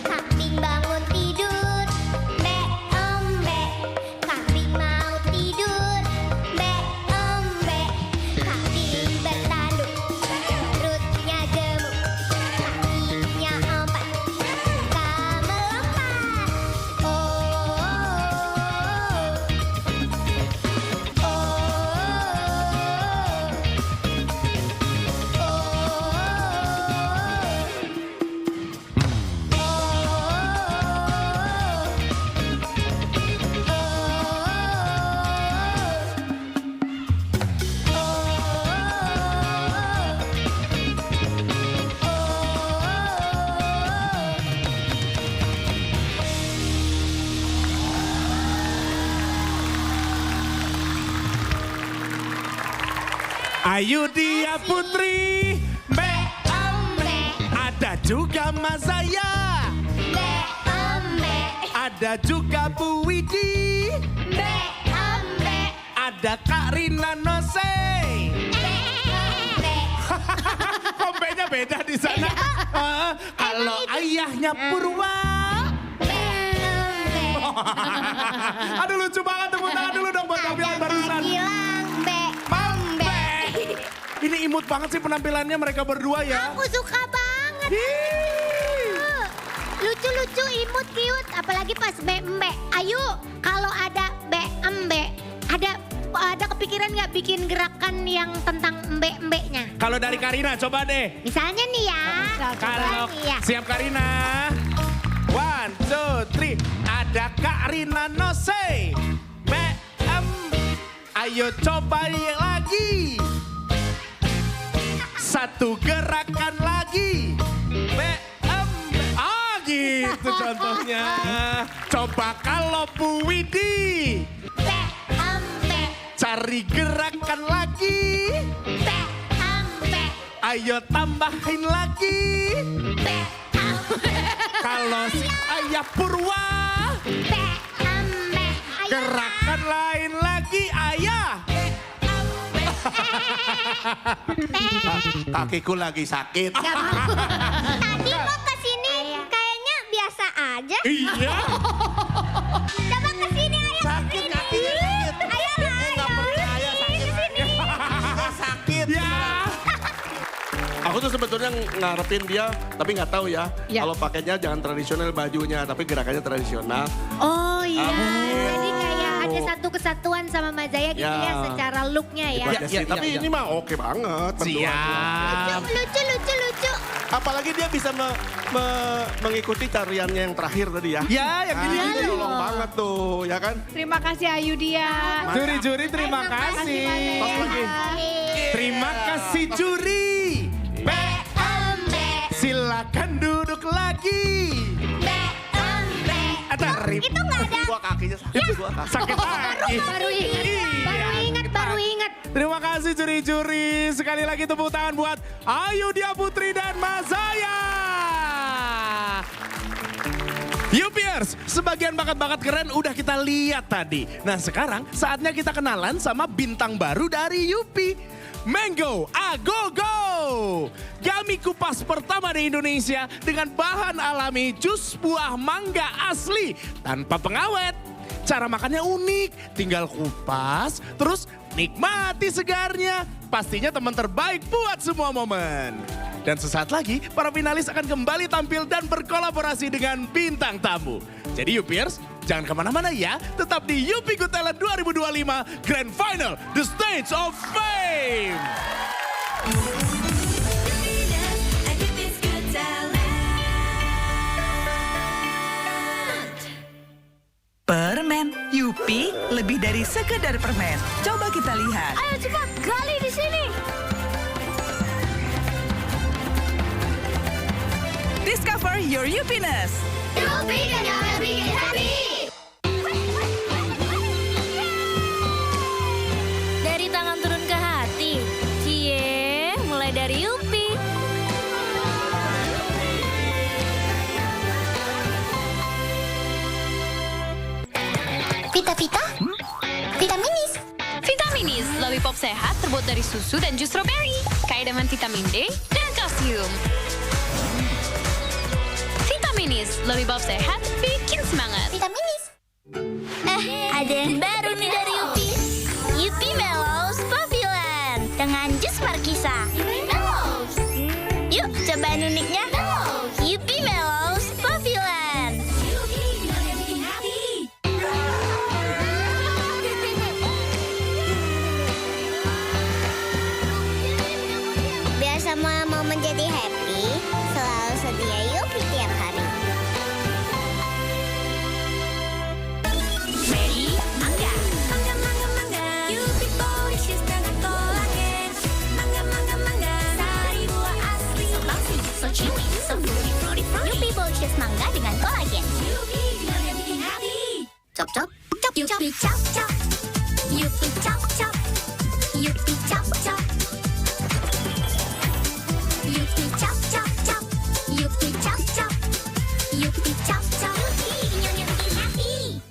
[SPEAKER 8] Kambing bangun tidur, be embe. Kambing mau tidur, be embe. Kambing bertanduk, perutnya gemuk, kakinya empat, suka melompat.
[SPEAKER 1] Ayudhya Putri, be embe. Ada juga Mazaya,
[SPEAKER 8] Be embe,
[SPEAKER 1] ada juga Bu Widi,
[SPEAKER 8] be embe,
[SPEAKER 1] ada Kak Rina Nose.
[SPEAKER 8] be embe.
[SPEAKER 1] Kompenya beda di sana. Kalau ayahnya Purwa. Aduh lucu banget, tepuk tangan dulu dong buat tampilan barusan.
[SPEAKER 8] Bilang be
[SPEAKER 1] Mambe. Ini imut banget sih penampilannya mereka berdua ya.
[SPEAKER 8] Aku suka banget. Lucu-lucu, imut, cute. Apalagi pas be embe. Ayo, kalau ada be embe, ada kepikiran nggak bikin gerakan yang tentang embe-embenya?
[SPEAKER 1] Kalau dari Karina coba deh.
[SPEAKER 8] Misalnya nih ya.
[SPEAKER 1] Kalau
[SPEAKER 8] Nih ya.
[SPEAKER 1] siap Karina. 1, 2, 3. Ada Kak Rina Nose. Ayo coba lagi. Satu gerakan lagi. Gitu contohnya. Bakal Lopu Widi. Cari gerakan lagi. Ayo tambahin lagi. Kalau si Ayah Purwa. Gerakan lain lagi Ayah.
[SPEAKER 3] Kakiku lagi sakit.
[SPEAKER 8] Tadi mau kesini kayaknya biasa aja.
[SPEAKER 1] Iya.
[SPEAKER 8] Coba kesini ayo.
[SPEAKER 3] Sakit kakinya sakit.
[SPEAKER 8] Ayo
[SPEAKER 3] Nggak percaya sakit.
[SPEAKER 1] Ya.
[SPEAKER 3] Aku tuh sebetulnya ngarepin dia, tapi nggak tahu ya.
[SPEAKER 4] Ya.
[SPEAKER 3] Kalau pakainya jangan tradisional bajunya, tapi gerakannya tradisional.
[SPEAKER 5] Oh iya,
[SPEAKER 3] Amin.
[SPEAKER 5] jadi kayak ada satu kesatuan sama Mazaya gitu
[SPEAKER 3] Ya.
[SPEAKER 5] ya secara looknya ya.
[SPEAKER 3] Buat Desi. Tapi ini mah oke banget.
[SPEAKER 1] Siap.
[SPEAKER 8] Lucu.
[SPEAKER 3] Apalagi dia bisa mengikuti tariannya yang terakhir tadi ya.
[SPEAKER 1] Ya, yang
[SPEAKER 3] Nah,
[SPEAKER 1] ini.
[SPEAKER 3] itu nolong banget tuh, ya kan?
[SPEAKER 4] Terima kasih Ayu Dia.
[SPEAKER 1] Juri-juri terima kasih.
[SPEAKER 3] Tos lagi.
[SPEAKER 1] Terima kasih juri. Silakan duduk lagi.
[SPEAKER 8] Itu nggak ada.
[SPEAKER 3] Gua kakinya sakit, gua kaki.
[SPEAKER 1] Sakit lagi.
[SPEAKER 5] Baru ingat.
[SPEAKER 1] Terima kasih juri-juri. Sekali lagi tepuk tangan buat Ayu Dia Putri dan Mazaya. Yupiers, sebagian bakat-bakat keren udah kita lihat tadi. Nah sekarang saatnya kita kenalan sama bintang baru dari Yupi. Mango Agogo. Kami kupas pertama di Indonesia dengan bahan alami jus buah mangga asli tanpa pengawet. Cara makannya unik, tinggal kupas, terus nikmati segarnya. Pastinya teman terbaik buat semua momen. Dan sesaat lagi, para finalis akan kembali tampil dan berkolaborasi dengan bintang tamu. Jadi Yupiers, jangan kemana-mana ya. Tetap di Yupi Good Talent 2025 Grand Final, The Stage of Fame.
[SPEAKER 9] Permen Yupi lebih dari sekedar permen. Coba kita lihat.
[SPEAKER 8] Ayo cepat gali di sini.
[SPEAKER 9] Discover your Yupiness.
[SPEAKER 8] Yupi dan yang bikin happy.
[SPEAKER 7] Dari tangan turun ke hati. Cie, mulai dari Yupi.
[SPEAKER 8] Vita. Vitaminis.
[SPEAKER 10] Vitaminis, lollipop sehat terbuat dari susu dan jus strawberry. Kaya dengan vitamin D dan kalsium. Vitaminis, lollipop sehat bikin semangat.
[SPEAKER 8] Vitaminis. Ada yang baru nih dari Yupi. Yupi Mellows Puffyland dengan jus markisa. Yuk cobain uniknya. Yupi Mellows Puffyland. Biar semua mau menjadi happy, selalu sedia Yupi tiap hari.
[SPEAKER 10] Ready? Mangga.
[SPEAKER 8] Yupi Policious dengan kolagen. Mangga. Sari buah asli. So chewy, so fruity. Yupi Policious mangga dengan kolagen. Chop. Yupi chop. Yupi chop. Yupi chop. Yupi chop. Yupi chop. Yupi chop. Nyonya bikin happy.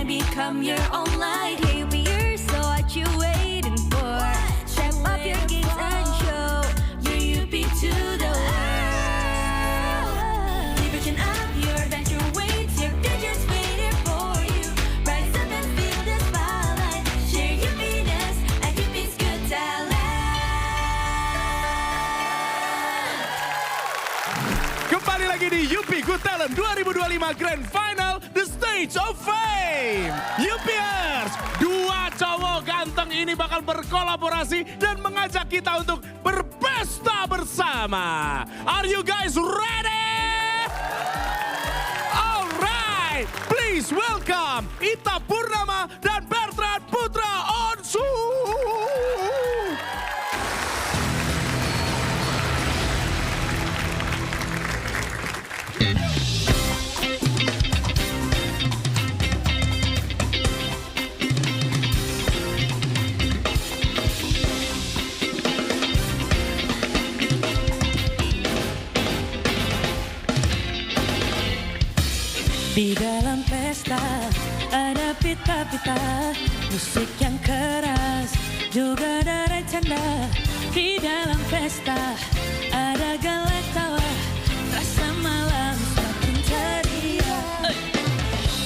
[SPEAKER 2] Become your own light, hey, be yours, so what you waiting for? Step up your games and show your Yupi to the world. Liberation up, your adventure waits, your future's waiting for you. Rise up and feel the spotlight, share Yupiness at Yupi's Good Talent.
[SPEAKER 1] Kembali lagi di Yupi Good Talent 2025 Grand Final, The Stage of Fame. Yupiers, dua cowok ganteng ini bakal berkolaborasi dan mengajak kita untuk berpesta pesta bersama. Are you guys ready? Alright, please welcome Ita Purnama dan Bertrand Putra Onsu.
[SPEAKER 2] Di dalam pesta ada pita-pita, musik yang keras, juga ada canda. Di dalam pesta ada galak tawa, rasa malam semakin ceria.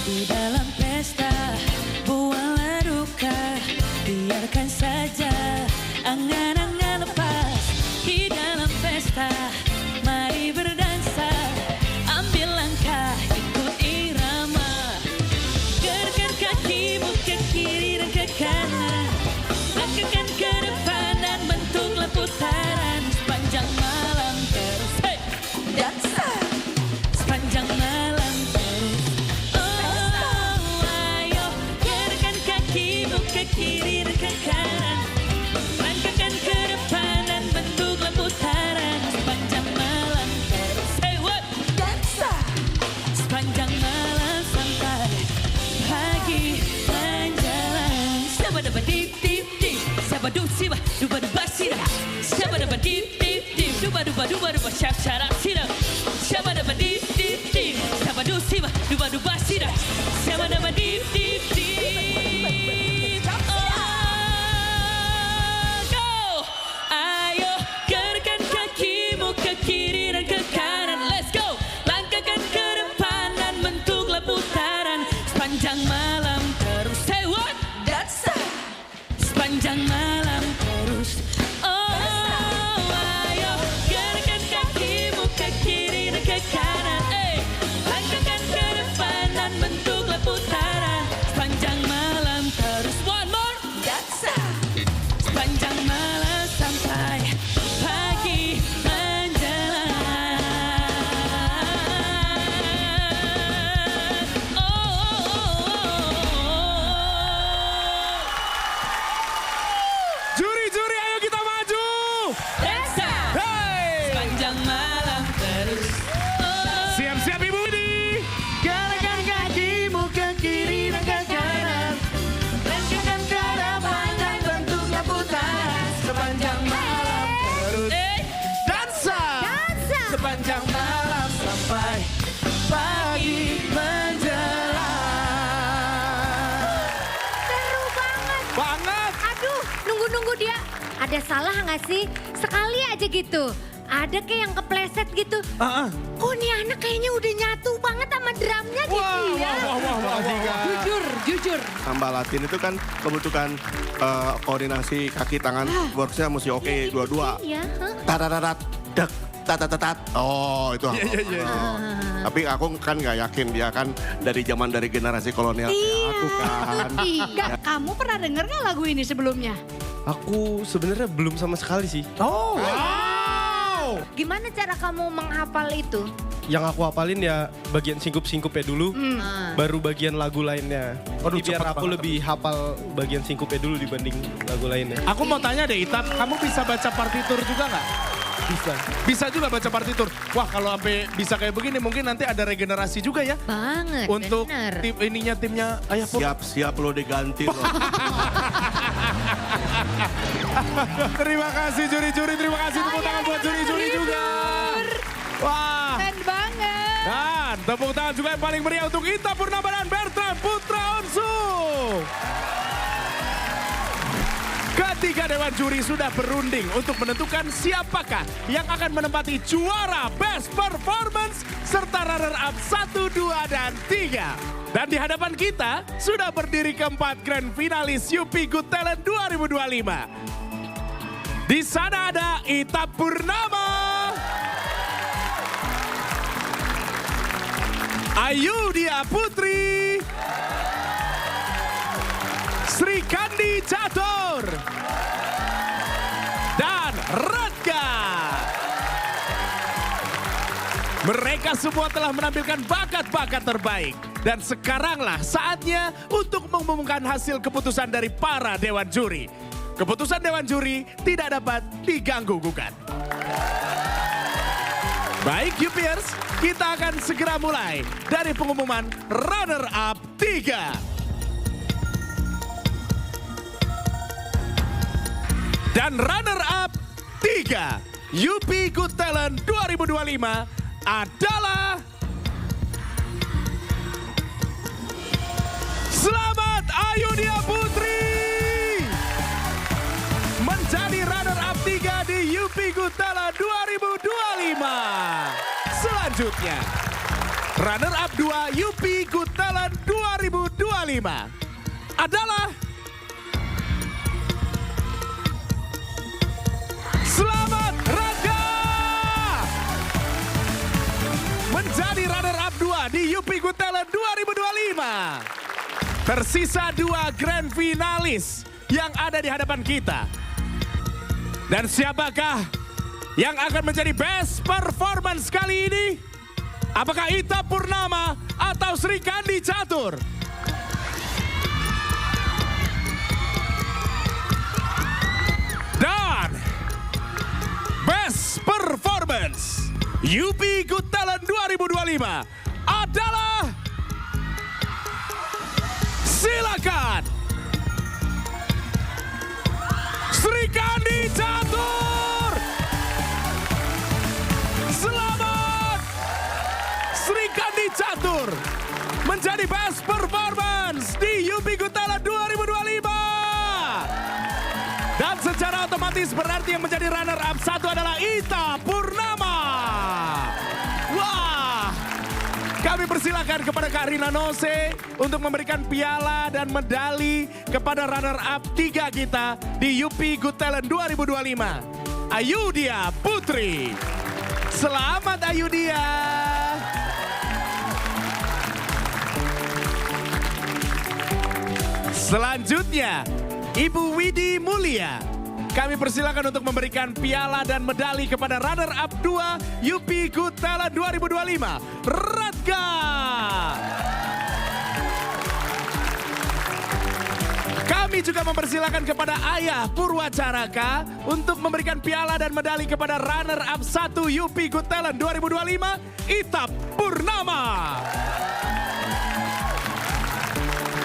[SPEAKER 2] Di dalam pesta buanglah duka, biarkan saja angan-angan lepas. Di dalam pesta mari berdansa, ambil langkah ikut irama. Gerakkan kakimu ke kiri dan ke kanan, langkahkan ke depan dan bentuklah putaran. Sepanjang malam terus, hey, dansa. Sepanjang malam terus, oh ayo. Gerakkan kakimu ke kiri dan ke kanan, langkahkan ke depan dan bentuklah putaran. Sepanjang malam terus, hey what? Dansa. Sepanjang malam sampai pagi menjelang. Sabadaba dip dip dip, sabadu siba, duba duba sira. Sabadaba dip dip dip, duba duba duba duba syak syarak sira. Sabadaba dip dip dip, sabadu siba, duba duba sira. Sabadaba dip dip dip. Oh, go! Ayo gerakkan kakimu ke kiri dan ke kanan. Let's go! Langkahkan ke depan dan bentuklah putaran. Sepanjang malam terus, say what? Dansa. Sepanjang malam terus, oh ayo. Gerakkan kakimu ke kiri dan ke kanan, langkahkan ke depan dan bentuklah putaran. Sepanjang malam terus, one more. Dansa. Sepanjang malam sampai pagi menjelang.
[SPEAKER 1] Juri-juri ayo kita maju.
[SPEAKER 2] Dansa.
[SPEAKER 1] Hey!
[SPEAKER 2] Sepanjang malam terus,
[SPEAKER 1] Siap-siap Ibu Widi.
[SPEAKER 3] Gerakkan kakimu ke kiri dan ke kanan, langkahkan ke depan dan bentuklah putaran. Sepanjang malam terus
[SPEAKER 1] Dansa.
[SPEAKER 3] sepanjang malam sampai pagi menjelang.
[SPEAKER 5] Seru banget.
[SPEAKER 1] Banget.
[SPEAKER 5] Aduh, nunggu-nunggu dia. Ada salah nggak sih? Sekali aja gitu. Ada kayak yang kepleset gitu. Kok nih anak kayaknya udah nyatu banget sama drumnya gitu ya.
[SPEAKER 4] Jujur.
[SPEAKER 3] Samba Latin itu kan kebutuhan koordinasi kaki tangan, worksnya mesti oke dua-dua.
[SPEAKER 5] Iya.
[SPEAKER 3] Tatatatat, dek, tatatatat. Oh itu apa? Tapi aku kan nggak yakin dia kan dari generasi kolonial kayak aku kan.
[SPEAKER 4] Enggak, kamu pernah denger nggak lagu ini sebelumnya?
[SPEAKER 11] Aku sebenarnya belum sama sekali sih.
[SPEAKER 1] Oh, wow.
[SPEAKER 5] Gimana cara kamu menghafal itu?
[SPEAKER 11] Yang aku hafalin ya bagian singkup-singkupnya dulu, baru bagian lagu lainnya.
[SPEAKER 1] Aduh,
[SPEAKER 11] Jadi biar
[SPEAKER 1] cepet
[SPEAKER 11] aku
[SPEAKER 1] banget.
[SPEAKER 11] lebih hafal bagian singkupnya dulu dibanding lagu lainnya.
[SPEAKER 1] Aku mau tanya deh Ita, kamu bisa baca partitur juga nggak?
[SPEAKER 11] Bisa.
[SPEAKER 1] Bisa juga baca partitur. Wah kalau sampai bisa kayak begini mungkin nanti ada regenerasi juga ya.
[SPEAKER 5] Banget,
[SPEAKER 1] Untuk
[SPEAKER 5] bener.
[SPEAKER 1] timnya Ayah Pur.
[SPEAKER 3] Siap-siap lo diganti lo.
[SPEAKER 1] Terima kasih juri-juri, terima kasih tepuk tangan buat juri-juri juga. Wah.
[SPEAKER 4] Keren banget.
[SPEAKER 1] Dan tepuk tangan juga yang paling meriah untuk Ita Purnama dan Bertrand Putra Onsu. Ketiga dewan juri sudah berunding untuk menentukan siapakah yang akan menempati juara Best Performance serta runner-up 1, 2, dan 3. Dan di hadapan kita sudah berdiri keempat grand finalis UP Good Talent 2025. Di sana ada Ita Purnama, Ayudhya Putri, Sri Kandi Catur, dan Radga. Mereka semua telah menampilkan bakat-bakat terbaik. Dan sekaranglah saatnya untuk mengumumkan hasil keputusan dari para dewan juri. Keputusan dewan juri tidak dapat diganggu-gugat. Baik Yupiers, kita akan segera mulai dari pengumuman runner-up 3. Dan runner-up 3 UP Good Talent 2025 adalah... Selamat Ayudia Putri! Menjadi runner-up 3 di UP Good Talent 2025. Selanjutnya, runner-up 2 UP Good Talent 2025 adalah... Selamat Rangga! Menjadi runner-up 2 di UP Good Talent 2025. Tersisa 2 grand finalis yang ada di hadapan kita. Dan siapakah yang akan menjadi best performance kali ini? Apakah Ita Purnama atau Sri Kandi Catur? Dan best performance UP Good Talent 2025 adalah... Silakan Sri Kandi Catur. Selamat Sri Kandi Catur menjadi best performance di UP Good Talent 2025. Dan secara otomatis berarti yang menjadi runner up 1 adalah Ita Purnama. Wah, kami persilakan kepada Kak Rina Nose untuk memberikan piala dan medali kepada runner-up 3 kita di UP Good Talent 2025. Ayudia Putri. Selamat Ayudia. Selanjutnya, Ibu Widi Mulia. Kami persilakan untuk memberikan piala dan medali kepada runner-up 2 UP Good Talent 2025. Radga. Kami juga mempersilakan kepada Ayah Purwacaraka untuk memberikan piala dan medali kepada runner-up 1 UP Good Talent 2025, Ita Purnama.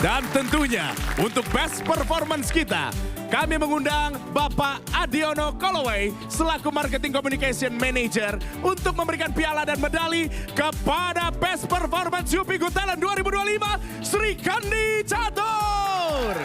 [SPEAKER 1] Dan tentunya untuk best performance kita, kami mengundang Bapak Adiono Koloway selaku Marketing Communication Manager untuk memberikan piala dan medali kepada Best Performance UP Good Talent 2025, Sri Kandi Catur.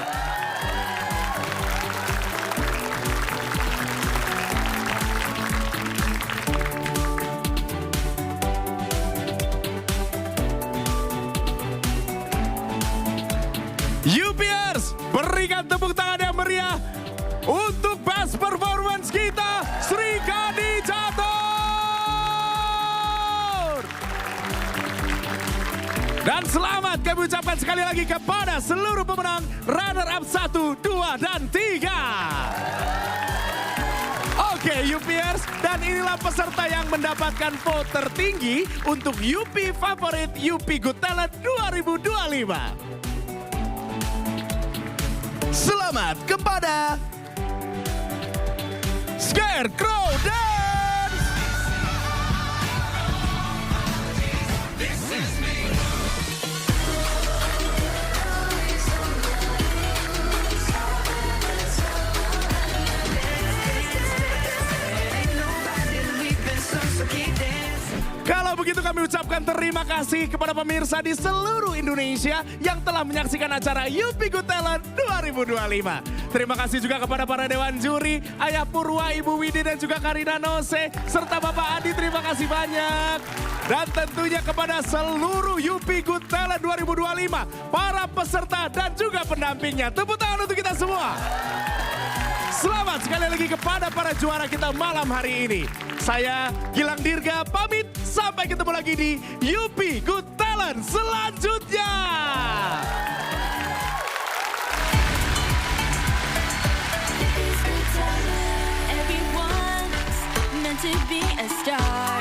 [SPEAKER 1] Yupiers, berikan tepuk tangan yang meriah untuk best performance kita, Sri Kandi Catur. Dan selamat kami ucapkan sekali lagi kepada seluruh pemenang runner-up 1, 2, dan 3. Oke Yupiers, dan inilah peserta yang mendapatkan vote tertinggi untuk UP Favorit UP Good Talent 2025. Selamat kepada Scarecrow Dance. Kalau begitu kami ucapkan terima kasih kepada pemirsa di seluruh Indonesia yang telah menyaksikan acara UP Good Talent 2025. Terima kasih juga kepada para dewan juri, Ayah Purwa, Ibu Widi dan juga Karina Nose, serta Bapak Adi, terima kasih banyak. Dan tentunya kepada seluruh UP Good Talent 2025, para peserta dan juga pendampingnya. Tepuk tangan untuk kita semua. Selamat sekali lagi kepada para juara kita malam hari ini. Saya Gilang Dirga pamit, sampai ketemu lagi di UP Good Talent selanjutnya.
[SPEAKER 2] Everyone's meant to be a star.